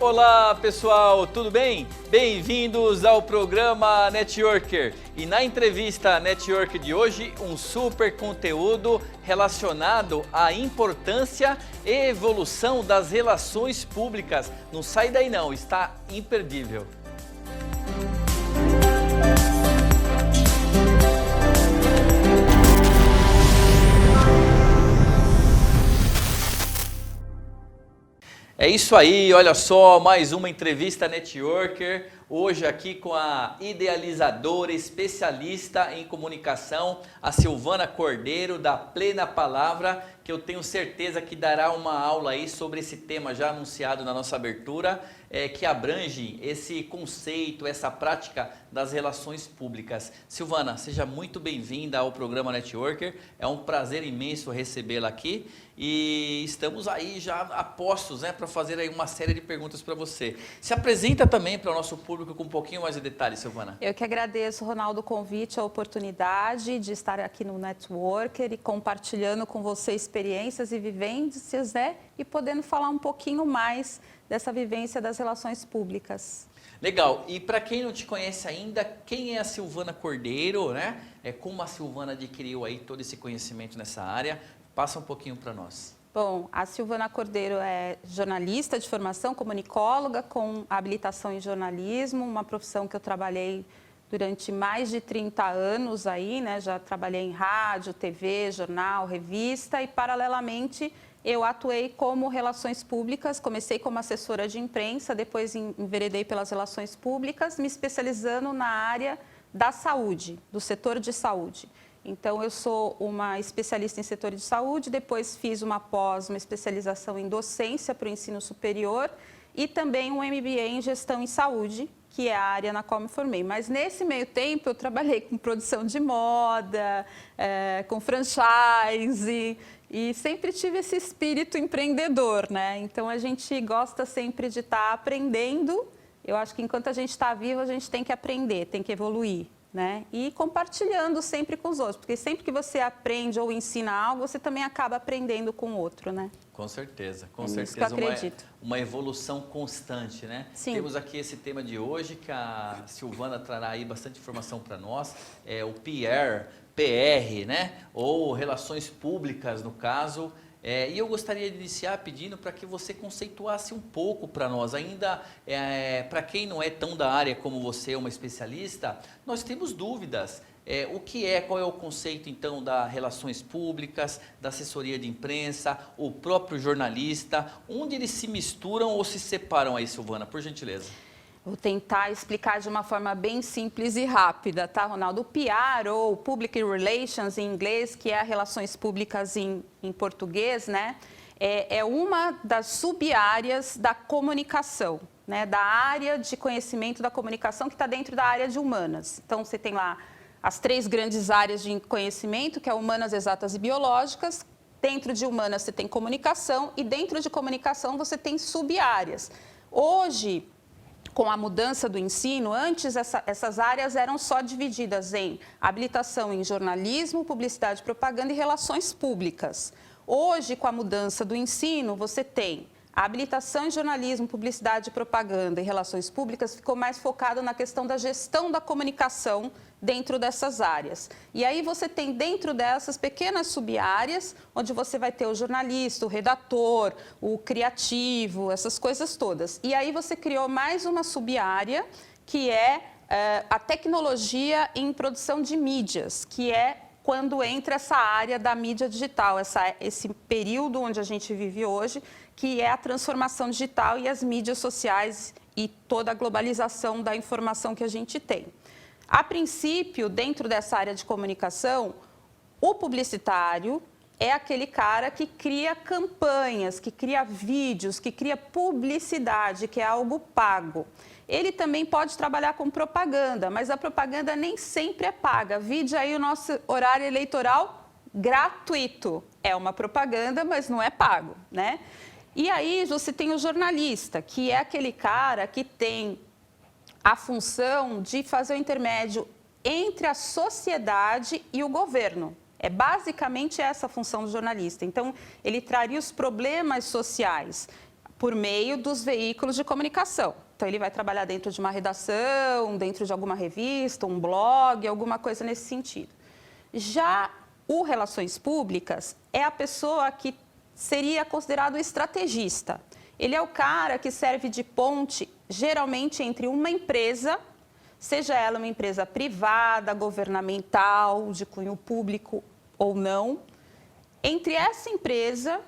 Olá pessoal, tudo bem? Bem-vindos ao programa Networker. E na entrevista Network de hoje, um super conteúdo relacionado à importância e evolução das relações públicas. Não sai daí não, está imperdível. É isso aí, olha só, mais uma entrevista Networker, hoje aqui com a idealizadora, especialista em comunicação, a Silvana Cordeiro, da Plena Palavra, que eu tenho certeza que dará uma aula aí sobre esse tema já anunciado na nossa abertura, que abrange esse conceito, essa prática das relações públicas. Silvana, seja muito bem-vinda ao programa Networker, é um prazer imenso recebê-la aqui e estamos aí já a postos, para fazer aí uma série de perguntas para você. Se apresenta também para o nosso público com um pouquinho mais de detalhes, Silvana. Eu que agradeço, Ronaldo, o convite, a oportunidade de estar aqui no Networker e compartilhando com você experiências e vivências, e podendo falar um pouquinho mais dessa vivência das relações públicas. Legal. E para quem não te conhece ainda, quem é a Silvana Cordeiro, Como a Silvana adquiriu aí todo esse conhecimento nessa área? Passa um pouquinho para nós. Bom, a Silvana Cordeiro é jornalista de formação, comunicóloga com habilitação em jornalismo, uma profissão que eu trabalhei durante mais de 30 anos aí, Já trabalhei em rádio, TV, jornal, revista e paralelamente eu atuei como relações públicas, comecei como assessora de imprensa, depois enveredei pelas relações públicas, me especializando na área da saúde, do setor de saúde. Então, eu sou uma especialista em setor de saúde, depois fiz uma especialização em docência para o ensino superior e também um MBA em gestão em saúde, que é a área na qual me formei. Mas nesse meio tempo eu trabalhei com produção de moda, com franchise e sempre tive esse espírito empreendedor, Então a gente gosta sempre de estar aprendendo. Eu acho que enquanto a gente está vivo, a gente tem que aprender, tem que evoluir. E compartilhando sempre com os outros, porque sempre que você aprende ou ensina algo, você também acaba aprendendo com o outro, Com certeza, isso que eu acredito. Uma evolução constante, Sim. Temos aqui esse tema de hoje, que a Silvana trará aí bastante informação para nós, o PR, ou Relações Públicas, no caso. E eu gostaria de iniciar pedindo para que você conceituasse um pouco para nós, ainda para quem não é tão da área como você, uma especialista, nós temos dúvidas. Qual é o conceito então da relações públicas, da assessoria de imprensa, o próprio jornalista, onde eles se misturam ou se separam aí, Silvana, por gentileza? Vou tentar explicar de uma forma bem simples e rápida, tá, Ronaldo? O PR, ou Public Relations em inglês, que é Relações Públicas em português, é uma das sub-áreas da comunicação, da área de conhecimento da comunicação que está dentro da área de humanas. Então, você tem lá as 3 grandes áreas de conhecimento, que é humanas, exatas e biológicas. Dentro de humanas você tem comunicação e dentro de comunicação você tem sub-áreas. Hoje, com a mudança do ensino, antes essas áreas eram só divididas em habilitação em jornalismo, publicidade, propaganda e relações públicas. Hoje, com a mudança do ensino, você tem a habilitação em jornalismo, publicidade, propaganda e relações públicas ficou mais focada na questão da gestão da comunicação dentro dessas áreas. E aí você tem dentro dessas pequenas sub-áreas, onde você vai ter o jornalista, o redator, o criativo, essas coisas todas. E aí você criou mais uma sub-área, que é a tecnologia em produção de mídias, que é quando entra essa área da mídia digital, esse período onde a gente vive hoje, que é a transformação digital e as mídias sociais e toda a globalização da informação que a gente tem. A princípio, dentro dessa área de comunicação, o publicitário é aquele cara que cria campanhas, que cria vídeos, que cria publicidade, que é algo pago. Ele também pode trabalhar com propaganda, mas a propaganda nem sempre é paga. Vide aí o nosso horário eleitoral gratuito. É uma propaganda, mas não é pago, E aí você tem o jornalista, que é aquele cara que tem a função de fazer o intermédio entre a sociedade e o governo. É basicamente essa a função do jornalista. Então, ele traria os problemas sociais, por meio dos veículos de comunicação. Então, ele vai trabalhar dentro de uma redação, dentro de alguma revista, um blog, alguma coisa nesse sentido. Já o Relações Públicas é a pessoa que seria considerado estrategista. Ele é o cara que serve de ponte, geralmente, entre uma empresa, seja ela uma empresa privada, governamental, de cunho público ou não, entre essa empresa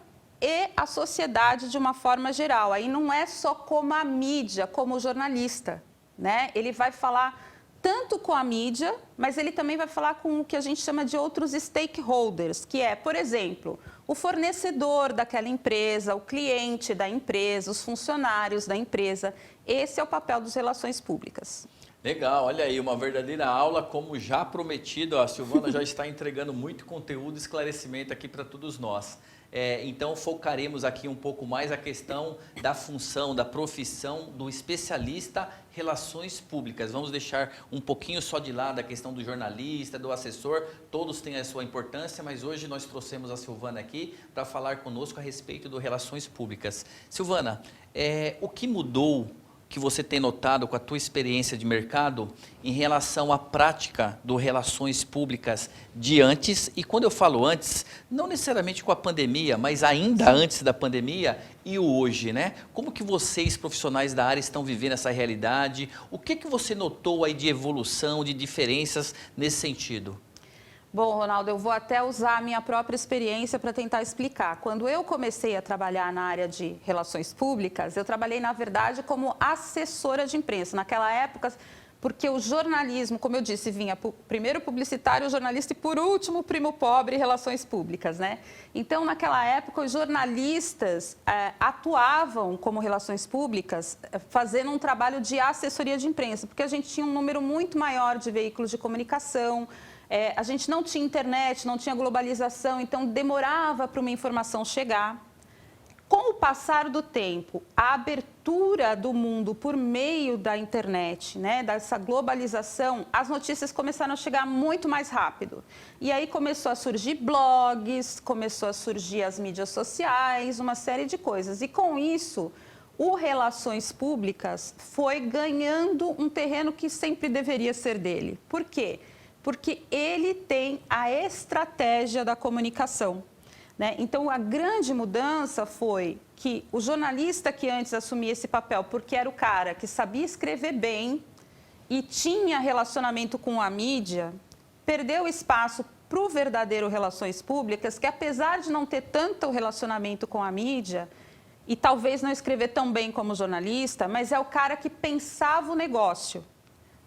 e a sociedade de uma forma geral. Aí não é só como a mídia, como o jornalista, né? Ele vai falar tanto com a mídia, mas ele também vai falar com o que a gente chama de outros stakeholders, que é, por exemplo, o fornecedor daquela empresa, o cliente da empresa, os funcionários da empresa. Esse é o papel das relações públicas. Legal, olha aí, uma verdadeira aula, como já prometido, a Silvana já está entregando muito conteúdo e esclarecimento aqui para todos nós. Então, focaremos aqui um pouco mais a questão da função, da profissão do especialista relações públicas. Vamos deixar um pouquinho só de lado a questão do jornalista, do assessor, todos têm a sua importância, mas hoje nós trouxemos a Silvana aqui para falar conosco a respeito do relações públicas. Silvana, o que mudou que você tem notado com a tua experiência de mercado em relação à prática do relações públicas de antes, e quando eu falo antes, não necessariamente com a pandemia, mas ainda antes da pandemia e o hoje, né? Como que vocês, profissionais da área, estão vivendo essa realidade? O que você notou aí de evolução, de diferenças nesse sentido? Bom, Ronaldo, eu vou até usar a minha própria experiência para tentar explicar. Quando eu comecei a trabalhar na área de relações públicas, eu trabalhei, na verdade, como assessora de imprensa. Naquela época, porque o jornalismo, como eu disse, vinha primeiro publicitário, jornalista e, por último, primo pobre, relações públicas, né? Então, naquela época, os jornalistas atuavam como relações públicas, fazendo um trabalho de assessoria de imprensa, porque a gente tinha um número muito maior de veículos de comunicação. A gente não tinha internet, não tinha globalização, então demorava para uma informação chegar. Com o passar do tempo, a abertura do mundo por meio da internet, né, dessa globalização, as notícias começaram a chegar muito mais rápido. E aí começou a surgir blogs, começou a surgir as mídias sociais, uma série de coisas. E com isso, o Relações Públicas foi ganhando um terreno que sempre deveria ser dele. Por quê? Porque ele tem a estratégia da comunicação, né? Então, a grande mudança foi que o jornalista que antes assumia esse papel, porque era o cara que sabia escrever bem e tinha relacionamento com a mídia, perdeu espaço para o verdadeiro relações públicas, que apesar de não ter tanto relacionamento com a mídia, e talvez não escrever tão bem como jornalista, mas é o cara que pensava o negócio,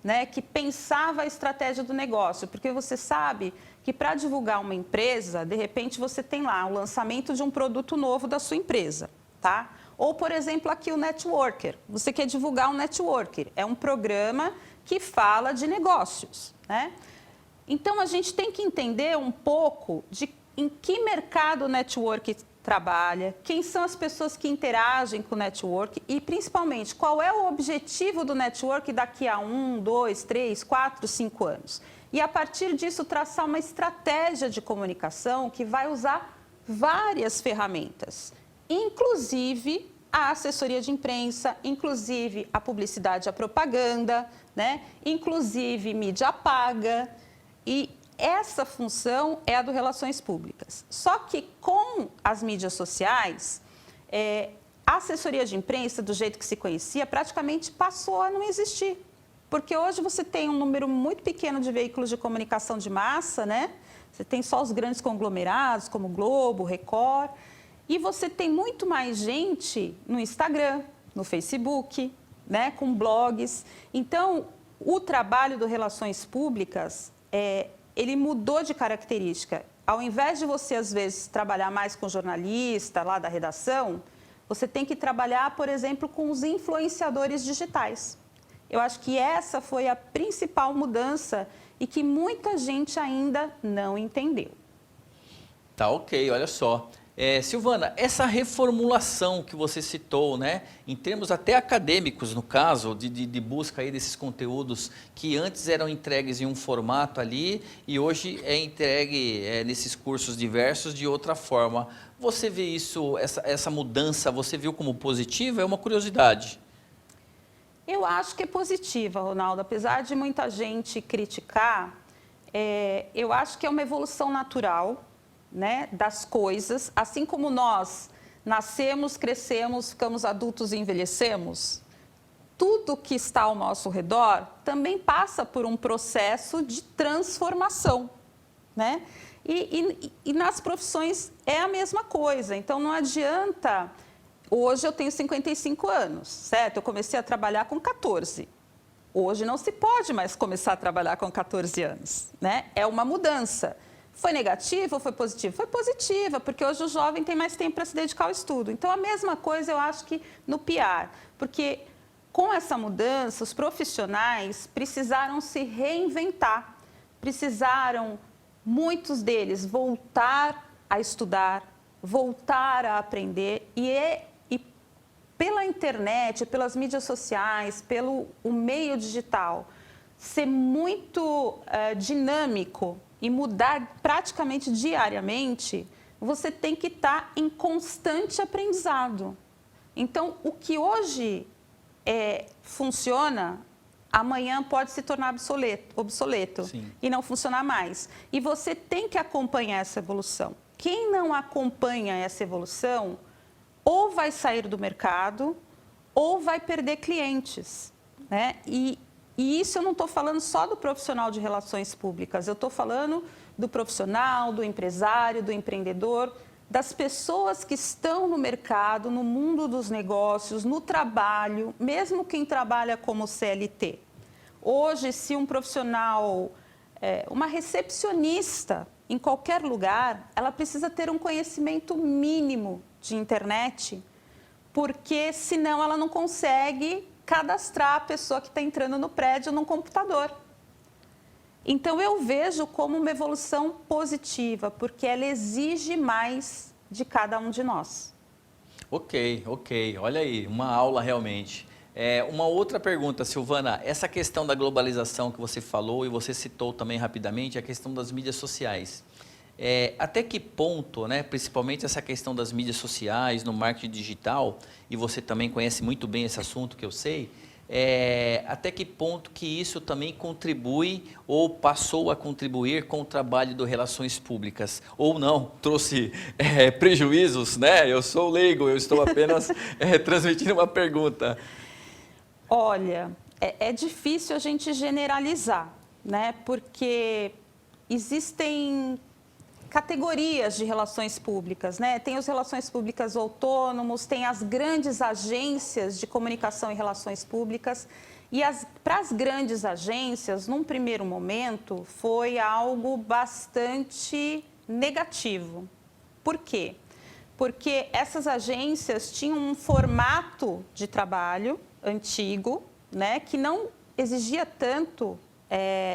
né, que pensava a estratégia do negócio, porque você sabe que para divulgar uma empresa, de repente você tem lá o lançamento de um produto novo da sua empresa, tá? Ou, por exemplo, aqui o Networker. Você quer divulgar um Networker, é um programa que fala de negócios, né? Então, a gente tem que entender um pouco de em que mercado o network trabalha, quem são as pessoas que interagem com o network e, principalmente, qual é o objetivo do network daqui a 1, 2, 3, 4, 5 anos. E, a partir disso, traçar uma estratégia de comunicação que vai usar várias ferramentas, inclusive a assessoria de imprensa, inclusive a publicidade e a propaganda, né? Inclusive mídia paga. E essa função é a do Relações Públicas. Só que com as mídias sociais, a assessoria de imprensa, do jeito que se conhecia, praticamente passou a não existir. Porque hoje você tem um número muito pequeno de veículos de comunicação de massa, né? Você tem só os grandes conglomerados, como Globo, Record. E você tem muito mais gente no Instagram, no Facebook, né? Com blogs. Então, o trabalho do Relações Públicas ele mudou de característica. Ao invés de você, às vezes, trabalhar mais com jornalista lá da redação, você tem que trabalhar, por exemplo, com os influenciadores digitais. Eu acho que essa foi a principal mudança e que muita gente ainda não entendeu. Tá ok, olha só. Silvana, essa reformulação que você citou, né, em termos até acadêmicos, no caso, de busca aí desses conteúdos que antes eram entregues em um formato ali e hoje é entregue nesses cursos diversos de outra forma. Você vê isso, essa mudança, você viu como positiva? É uma curiosidade. Eu acho que é positiva, Ronaldo. Apesar de muita gente criticar, eu acho que é uma evolução natural, né, das coisas. Assim como nós nascemos, crescemos, ficamos adultos e envelhecemos, tudo que está ao nosso redor também passa por um processo de transformação, né? E nas profissões é a mesma coisa. Então, não adianta... Hoje eu tenho 55 anos, certo? Eu comecei a trabalhar com 14. Hoje não se pode mais começar a trabalhar com 14 anos, né? É uma mudança. Foi negativa ou foi positiva? Foi positiva, porque hoje o jovem tem mais tempo para se dedicar ao estudo. Então, a mesma coisa eu acho que no PR, porque com essa mudança, os profissionais precisaram se reinventar, precisaram, muitos deles, voltar a estudar, voltar a aprender e pela internet, pelas mídias sociais, pelo o meio digital, ser muito dinâmico e mudar praticamente diariamente, você tem que estar em constante aprendizado. Então, o que hoje funciona, amanhã pode se tornar obsoleto e não funcionar mais. E você tem que acompanhar essa evolução. Quem não acompanha essa evolução, ou vai sair do mercado, ou vai perder clientes, né? E isso eu não estou falando só do profissional de relações públicas, eu estou falando do profissional, do empresário, do empreendedor, das pessoas que estão no mercado, no mundo dos negócios, no trabalho, mesmo quem trabalha como CLT. Hoje, se um profissional, uma recepcionista em qualquer lugar, ela precisa ter um conhecimento mínimo de internet, porque senão ela não consegue cadastrar a pessoa que está entrando no prédio num computador. Então, eu vejo como uma evolução positiva, porque ela exige mais de cada um de nós. Ok. Olha aí, uma aula realmente. Uma outra pergunta, Silvana, essa questão da globalização que você falou e você citou também rapidamente, a questão das mídias sociais. Até que ponto, né, principalmente essa questão das mídias sociais, no marketing digital, e você também conhece muito bem esse assunto que eu sei, até que ponto que isso também contribui ou passou a contribuir com o trabalho do Relações Públicas? Ou não, trouxe prejuízos, né? Eu sou leigo, eu estou apenas transmitindo uma pergunta. Olha, é difícil a gente generalizar, né? Porque existem categorias de relações públicas, né? Tem os relações públicas autônomos, tem as grandes agências de comunicação e relações públicas. E para as grandes agências, num primeiro momento, foi algo bastante negativo. Por quê? Porque essas agências tinham um formato de trabalho antigo, né, que não exigia tanto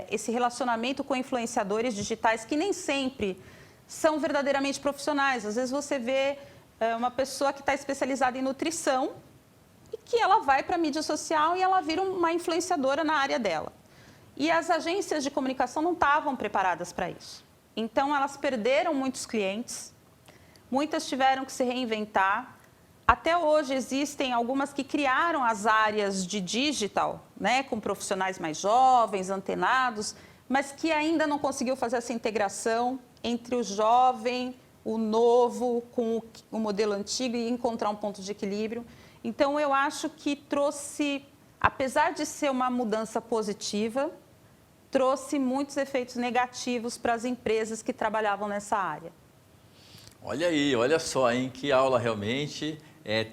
esse relacionamento com influenciadores digitais, que nem sempre são verdadeiramente profissionais. Às vezes você vê uma pessoa que está especializada em nutrição e que ela vai para a mídia social e ela vira uma influenciadora na área dela. E as agências de comunicação não estavam preparadas para isso. Então, elas perderam muitos clientes, muitas tiveram que se reinventar. Até hoje existem algumas que criaram as áreas de digital, né, com profissionais mais jovens, antenados, mas que ainda não conseguiu fazer essa integração entre o jovem, o novo, com o modelo antigo e encontrar um ponto de equilíbrio. Então, eu acho que trouxe, apesar de ser uma mudança positiva, trouxe muitos efeitos negativos para as empresas que trabalhavam nessa área. Olha aí, olha só, hein? Que aula realmente.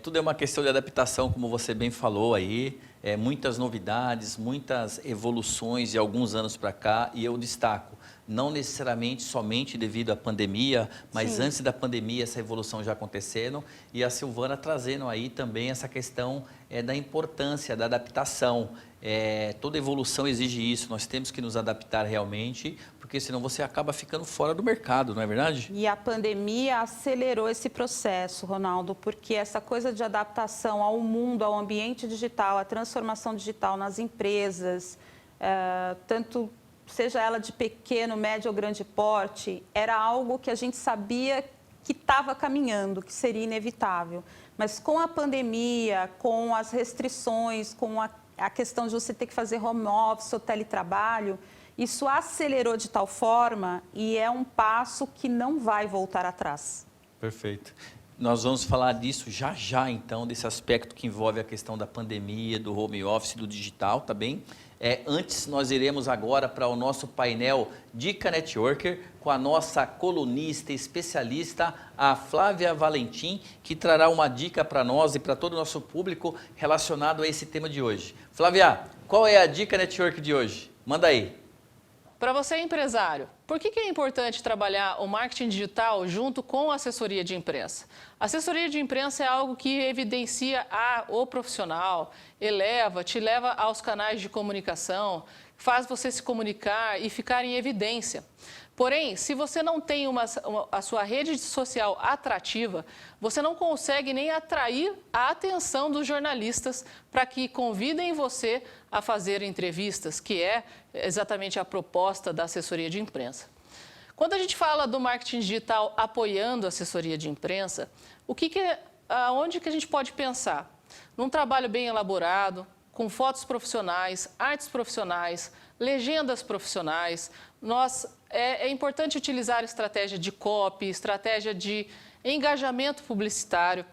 Tudo é uma questão de adaptação, como você bem falou aí. Muitas novidades, muitas evoluções de alguns anos para cá, e eu destaco, não necessariamente somente devido à pandemia, mas Sim. Antes da pandemia essa evolução já acontecendo, e a Silvana trazendo aí também essa questão da importância da adaptação. Toda evolução exige isso, nós temos que nos adaptar realmente, porque senão você acaba ficando fora do mercado, não é verdade? E a pandemia acelerou esse processo, Ronaldo, porque essa coisa de adaptação ao mundo, ao ambiente digital, a transformação digital nas empresas, tanto seja ela de pequeno, médio ou grande porte, era algo que a gente sabia que estava caminhando, que seria inevitável. Mas com a pandemia, com as restrições, com a questão de você ter que fazer home office ou teletrabalho, isso acelerou de tal forma e é um passo que não vai voltar atrás. Perfeito. Nós vamos falar disso já, então, desse aspecto que envolve a questão da pandemia, do home office, do digital, tá bem? Antes, nós iremos agora para o nosso painel Dica Networker com a nossa colunista especialista, a Flávia Valentim, que trará uma dica para nós e para todo o nosso público relacionado a esse tema de hoje. Flávia, qual é a Dica Networker de hoje? Manda aí. Para você, empresário, por que é importante trabalhar o marketing digital junto com a assessoria de imprensa? A assessoria de imprensa é algo que evidencia o profissional, te leva aos canais de comunicação, faz você se comunicar e ficar em evidência. Porém, se você não tem a sua rede social atrativa, você não consegue nem atrair a atenção dos jornalistas para que convidem você a fazer entrevistas, que é exatamente a proposta da assessoria de imprensa. Quando a gente fala do marketing digital apoiando a assessoria de imprensa, aonde que a gente pode pensar? Num trabalho bem elaborado, com fotos profissionais, artes profissionais, legendas profissionais. É importante utilizar estratégia de copy, estratégia de engajamento publicitário,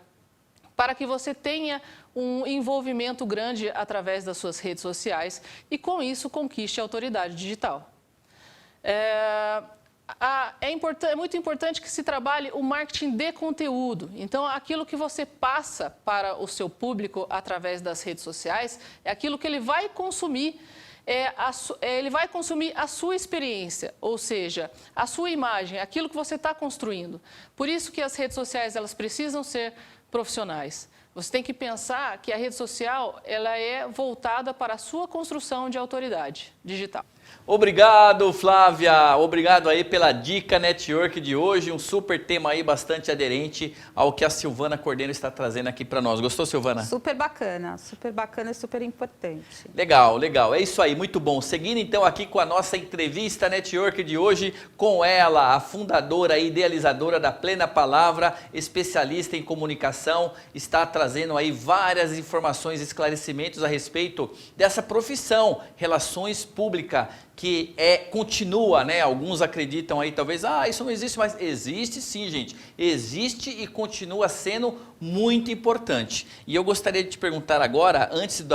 para que você tenha um envolvimento grande através das suas redes sociais e, com isso, conquiste a autoridade digital. É muito importante que se trabalhe o marketing de conteúdo. Então, aquilo que você passa para o seu público através das redes sociais é aquilo que ele vai consumir. Ele vai consumir a sua experiência, ou seja, a sua imagem, aquilo que você está construindo. Por isso que as redes sociais elas precisam ser profissionais. Você tem que pensar que a rede social ela é voltada para a sua construção de autoridade digital. Obrigado, Flávia. Obrigado aí pela Dica Network de hoje. Um super tema aí bastante aderente ao que a Silvana Cordeiro está trazendo aqui para nós. Gostou, Silvana? Super bacana e super importante. Legal, legal. É isso aí, muito bom. Seguindo então aqui com a nossa entrevista Network de hoje, com ela, a fundadora e idealizadora da Plena Palavra, especialista em comunicação, está trazendo aí várias informações e esclarecimentos a respeito dessa profissão, relações públicas, que continua, né? Alguns acreditam aí, talvez, isso não existe, mas existe sim, gente. Existe e continua sendo muito importante. E eu gostaria de te perguntar agora, antes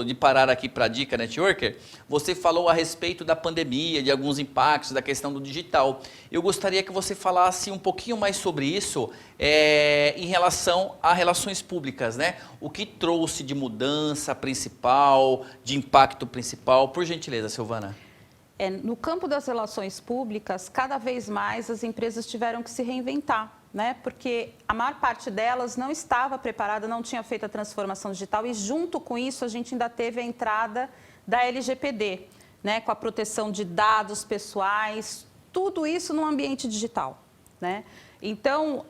de parar aqui para a Dica Networker, você falou a respeito da pandemia, de alguns impactos, da questão do digital. Eu gostaria que você falasse um pouquinho mais sobre isso em relação a relações públicas, né? O que trouxe de mudança principal, de impacto principal, por gentileza, Silvana. No campo das relações públicas, cada vez mais as empresas tiveram que se reinventar, né? Porque a maior parte delas não estava preparada, não tinha feito a transformação digital e junto com isso a gente ainda teve a entrada da LGPD, né? Com a proteção de dados pessoais, tudo isso no ambiente digital, né? Então,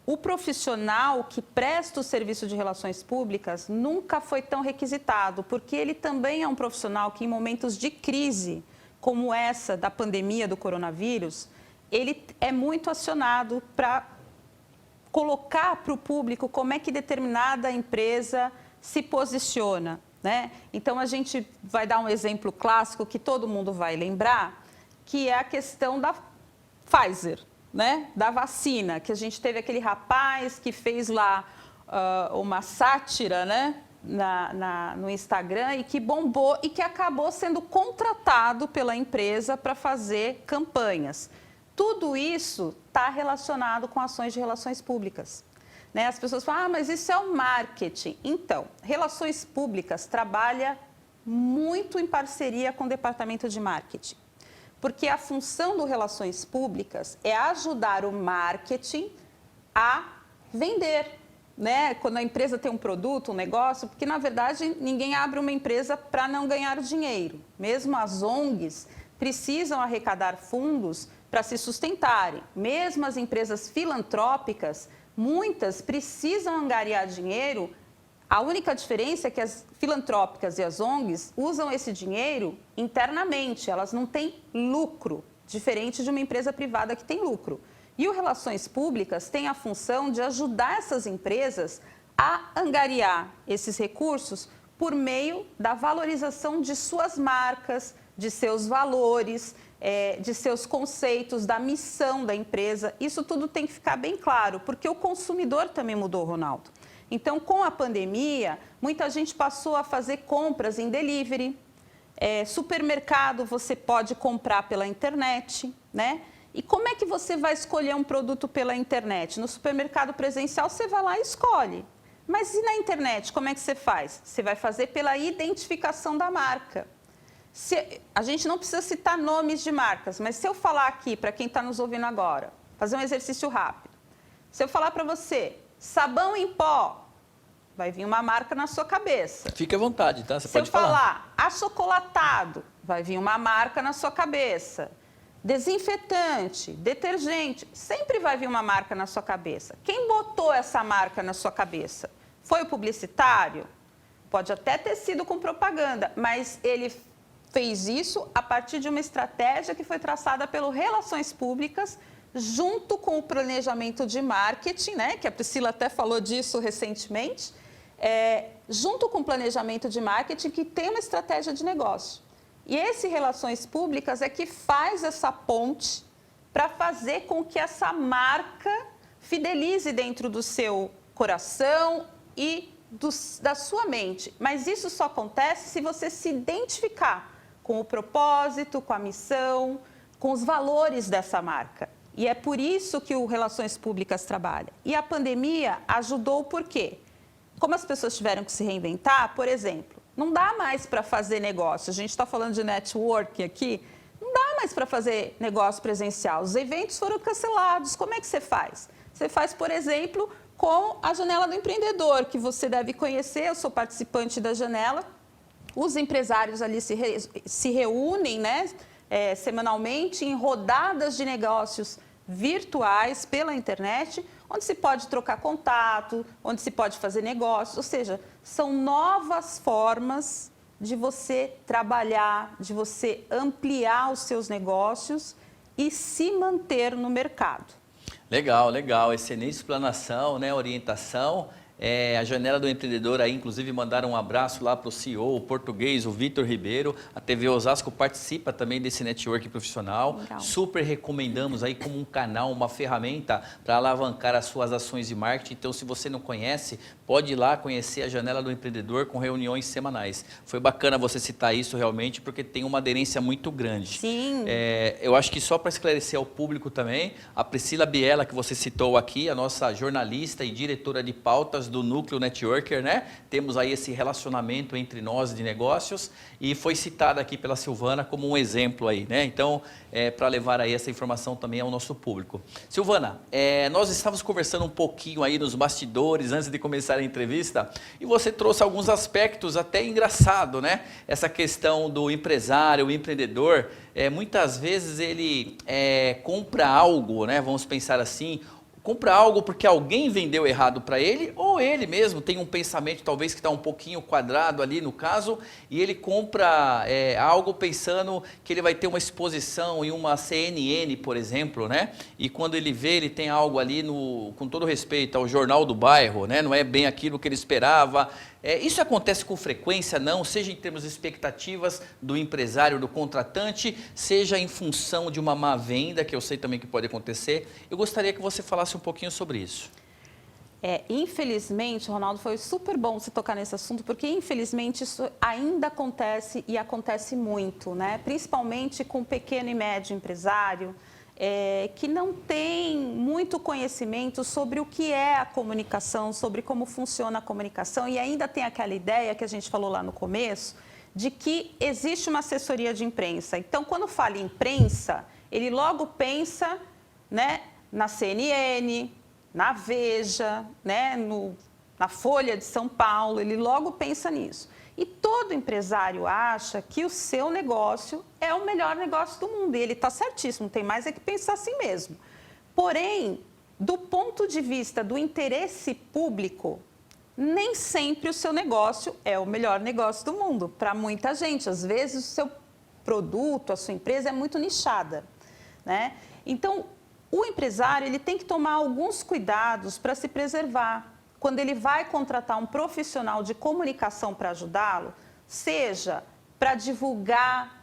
o profissional que presta o serviço de relações públicas nunca foi tão requisitado, porque ele também é um profissional que em momentos de crise, como essa da pandemia do coronavírus, ele é muito acionado para colocar para o público como é que determinada empresa se posiciona, né? Então, a gente vai dar um exemplo clássico que todo mundo vai lembrar, que é a questão da Pfizer, né? Da vacina, que a gente teve aquele rapaz que fez lá uma sátira, né? No Instagram e que bombou e que acabou sendo contratado pela empresa para fazer campanhas. Tudo isso está relacionado com ações de relações públicas, né? As pessoas falam, mas isso é o marketing. Então, relações públicas trabalha muito em parceria com o departamento de marketing, porque a função do relações públicas é ajudar o marketing a vender, né? Quando a empresa tem um produto, um negócio, porque na verdade ninguém abre uma empresa para não ganhar dinheiro. Mesmo as ONGs precisam arrecadar fundos para se sustentarem. Mesmo as empresas filantrópicas, muitas precisam angariar dinheiro. A única diferença é que as filantrópicas e as ONGs usam esse dinheiro internamente, elas não têm lucro, diferente de uma empresa privada que tem lucro. E o Relações Públicas tem a função de ajudar essas empresas a angariar esses recursos por meio da valorização de suas marcas, de seus valores, de seus conceitos, da missão da empresa. Isso tudo tem que ficar bem claro, porque o consumidor também mudou, Ronaldo. Então, com a pandemia, muita gente passou a fazer compras em delivery. Supermercado você pode comprar pela internet, né? E como é que você vai escolher um produto pela internet? No supermercado presencial, você vai lá e escolhe. Mas e na internet, como é que você faz? Você vai fazer pela identificação da marca. A gente não precisa citar nomes de marcas, mas se eu falar aqui, para quem está nos ouvindo agora, fazer um exercício rápido. Se eu falar para você, sabão em pó, vai vir uma marca na sua cabeça. Fique à vontade, tá? Você Se pode eu falar. falar achocolatado, vai vir uma marca na sua cabeça. Desinfetante, detergente, sempre vai vir uma marca na sua cabeça. Quem botou essa marca na sua cabeça? Foi o publicitário? Pode até ter sido com propaganda, mas ele fez isso a partir de uma estratégia que foi traçada pelo Relações Públicas, junto com o planejamento de marketing, né, que a Priscila até falou disso recentemente, junto com o planejamento de marketing que tem uma estratégia de negócio. E esse Relações Públicas é que faz essa ponte para fazer com que essa marca fidelize dentro do seu coração e da sua mente. Mas isso só acontece se você se identificar com o propósito, com a missão, com os valores dessa marca. E é por isso que o Relações Públicas trabalha. E a pandemia ajudou por quê? Como as pessoas tiveram que se reinventar, por exemplo, não dá mais para fazer negócio. A gente está falando de networking aqui, não dá mais para fazer negócio presencial. Os eventos foram cancelados. Como é que você faz? Você faz, por exemplo, com a Janela do Empreendedor, que você deve conhecer. Eu sou participante da Janela. Os empresários ali se reúnem, né, semanalmente em rodadas de negócios virtuais pela internet, onde se pode trocar contato, onde se pode fazer negócios, ou seja, são novas formas de você trabalhar, de você ampliar os seus negócios e se manter no mercado. Legal, legal. Excelente explanação, né, orientação. A Janela do Empreendedor aí, inclusive, mandaram um abraço lá para o CEO, o português, o Vitor Ribeiro. A TV Osasco participa também desse network profissional. Legal. Super recomendamos aí como um canal, uma ferramenta para alavancar as suas ações de marketing. Então, se você não conhece, pode ir lá conhecer a Janela do Empreendedor com reuniões semanais. Foi bacana você citar isso realmente, porque tem uma aderência muito grande. Sim. Eu acho que só para esclarecer ao público também, a Priscila Biela, que você citou aqui, a nossa jornalista e diretora de pautas do Núcleo Networker, né? Temos aí esse relacionamento entre nós de negócios e foi citada aqui pela Silvana como um exemplo aí, né? Então, para levar aí essa informação também ao nosso público. Silvana, nós estávamos conversando um pouquinho aí nos bastidores antes de começar a entrevista e você trouxe alguns aspectos até engraçado, né? Essa questão do empresário, o empreendedor, muitas vezes ele compra algo, né? Vamos pensar assim, compra algo porque alguém vendeu errado para ele ou ele mesmo tem um pensamento talvez que está um pouquinho quadrado ali no caso e ele compra algo pensando que ele vai ter uma exposição em uma CNN, por exemplo, né? E quando ele vê, ele tem algo ali, com todo respeito ao Jornal do Bairro, né? Não é bem aquilo que ele esperava. Isso acontece com frequência, não? Seja em termos de expectativas do empresário, do contratante, seja em função de uma má venda, que eu sei também que pode acontecer. Eu gostaria que você falasse um pouquinho sobre isso. Infelizmente, Ronaldo, foi super bom você tocar nesse assunto, porque infelizmente isso ainda acontece e acontece muito, né? Principalmente com o pequeno e médio empresário, que não tem muito conhecimento sobre o que é a comunicação, sobre como funciona a comunicação e ainda tem aquela ideia que a gente falou lá no começo, de que existe uma assessoria de imprensa. Então, quando fala em imprensa, ele logo pensa, né, na CNN, na Veja, né, no na Folha de São Paulo, ele logo pensa nisso. E todo empresário acha que o seu negócio é o melhor negócio do mundo. E ele está certíssimo, tem mais é que pensar assim mesmo. Porém, do ponto de vista do interesse público, nem sempre o seu negócio é o melhor negócio do mundo. Para muita gente, às vezes o seu produto, a sua empresa é muito nichada, né? Então, o empresário ele tem que tomar alguns cuidados para se preservar. Quando ele vai contratar um profissional de comunicação para ajudá-lo, seja para divulgar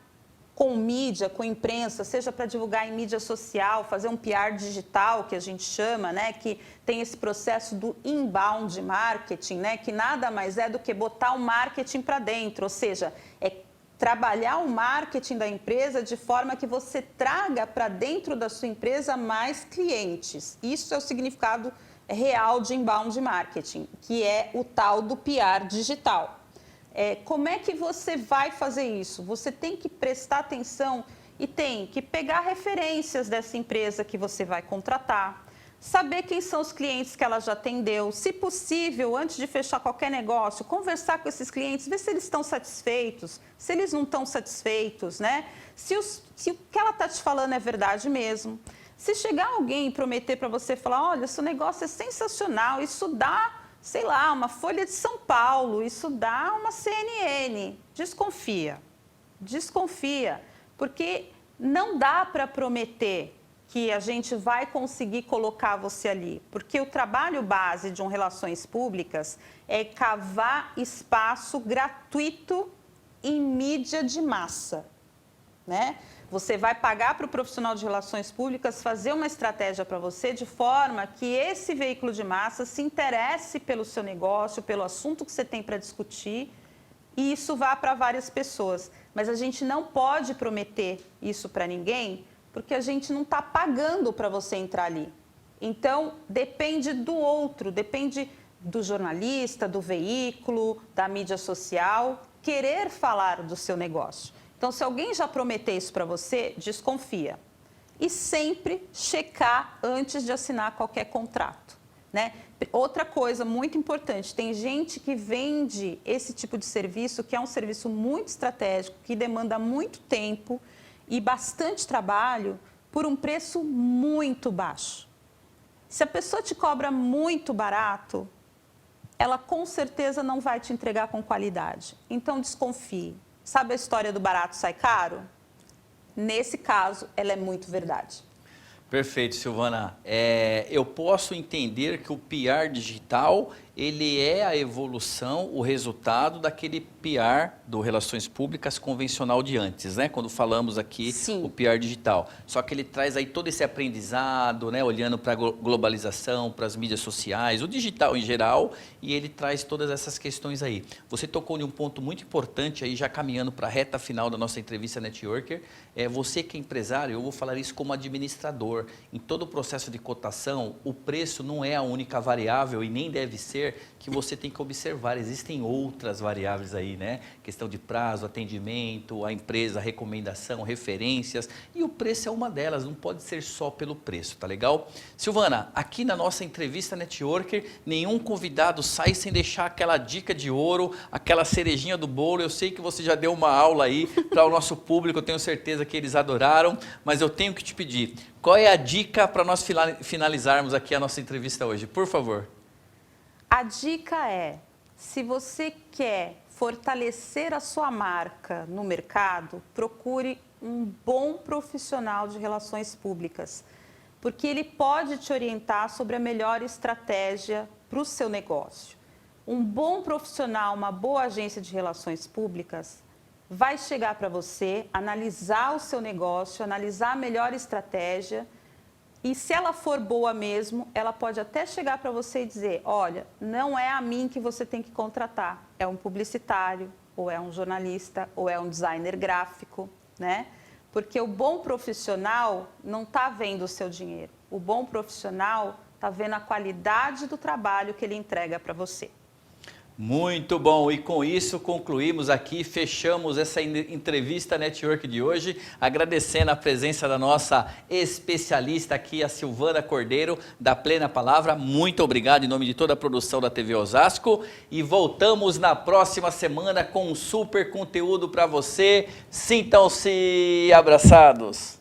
com mídia, com imprensa, seja para divulgar em mídia social, fazer um PR digital, que a gente chama, né, que tem esse processo do inbound marketing, né, que nada mais é do que botar o marketing para dentro, ou seja, é trabalhar o marketing da empresa de forma que você traga para dentro da sua empresa mais clientes. Isso é o significado real de inbound marketing, que é o tal do PR digital. Como é que você vai fazer isso? Você tem que prestar atenção e tem que pegar referências dessa empresa que você vai contratar, saber quem são os clientes que ela já atendeu, se possível, antes de fechar qualquer negócio, conversar com esses clientes, ver se eles estão satisfeitos, se eles não estão satisfeitos, né? Se o que ela está te falando é verdade mesmo. Se chegar alguém e prometer para você, falar, olha, seu negócio é sensacional, isso dá, sei lá, uma Folha de São Paulo, isso dá uma CNN, desconfia, porque não dá para prometer que a gente vai conseguir colocar você ali, porque o trabalho base de relações públicas é cavar espaço gratuito em mídia de massa, né? Você vai pagar para o profissional de relações públicas fazer uma estratégia para você de forma que esse veículo de massa se interesse pelo seu negócio, pelo assunto que você tem para discutir e isso vá para várias pessoas. Mas a gente não pode prometer isso para ninguém porque a gente não está pagando para você entrar ali. Então, depende do outro, depende do jornalista, do veículo, da mídia social, querer falar do seu negócio. Então, se alguém já prometer isso para você, desconfia. E sempre checar antes de assinar qualquer contrato, né? Outra coisa muito importante, tem gente que vende esse tipo de serviço, que é um serviço muito estratégico, que demanda muito tempo e bastante trabalho por um preço muito baixo. Se a pessoa te cobra muito barato, ela com certeza não vai te entregar com qualidade. Então, desconfie. Sabe a história do barato sai caro? Nesse caso, ela é muito verdade. Perfeito, Silvana. Eu posso entender que o PR digital, ele é a evolução, o resultado daquele PR do Relações Públicas convencional de antes, né? Quando falamos aqui o PR digital. Só que ele traz aí todo esse aprendizado, né? Olhando para a globalização, para as mídias sociais, o digital em geral, e ele traz todas essas questões aí. Você tocou em um ponto muito importante aí, já caminhando para a reta final da nossa entrevista Networker. Você que é empresário, eu vou falar isso como administrador. Em todo o processo de cotação, o preço não é a única variável e nem deve ser que você tem que observar. Existem outras variáveis aí, né? Questão de prazo, atendimento, a empresa, recomendação, referências. E o preço é uma delas, não pode ser só pelo preço, tá legal? Silvana, aqui na nossa entrevista Networker, nenhum convidado sai sem deixar aquela dica de ouro, aquela cerejinha do bolo. Eu sei que você já deu uma aula aí para o nosso público, eu tenho certeza que eles adoraram, mas eu tenho que te pedir, qual é a dica para nós finalizarmos aqui a nossa entrevista hoje? Por favor. A dica é, se você quer fortalecer a sua marca no mercado, procure um bom profissional de relações públicas, porque ele pode te orientar sobre a melhor estratégia para o seu negócio. Um bom profissional, uma boa agência de relações públicas, vai chegar para você, analisar o seu negócio, analisar a melhor estratégia. E se ela for boa mesmo, ela pode até chegar para você e dizer, olha, não é a mim que você tem que contratar, é um publicitário, ou é um jornalista, ou é um designer gráfico, né? Porque o bom profissional não está vendo o seu dinheiro. O bom profissional está vendo a qualidade do trabalho que ele entrega para você. Muito bom, e com isso concluímos aqui, fechamos essa entrevista Network de hoje, agradecendo a presença da nossa especialista aqui, a Silvana Cordeiro, da Plena Palavra. Muito obrigado em nome de toda a produção da TV Osasco, e voltamos na próxima semana com um super conteúdo para você. Sintam-se abraçados.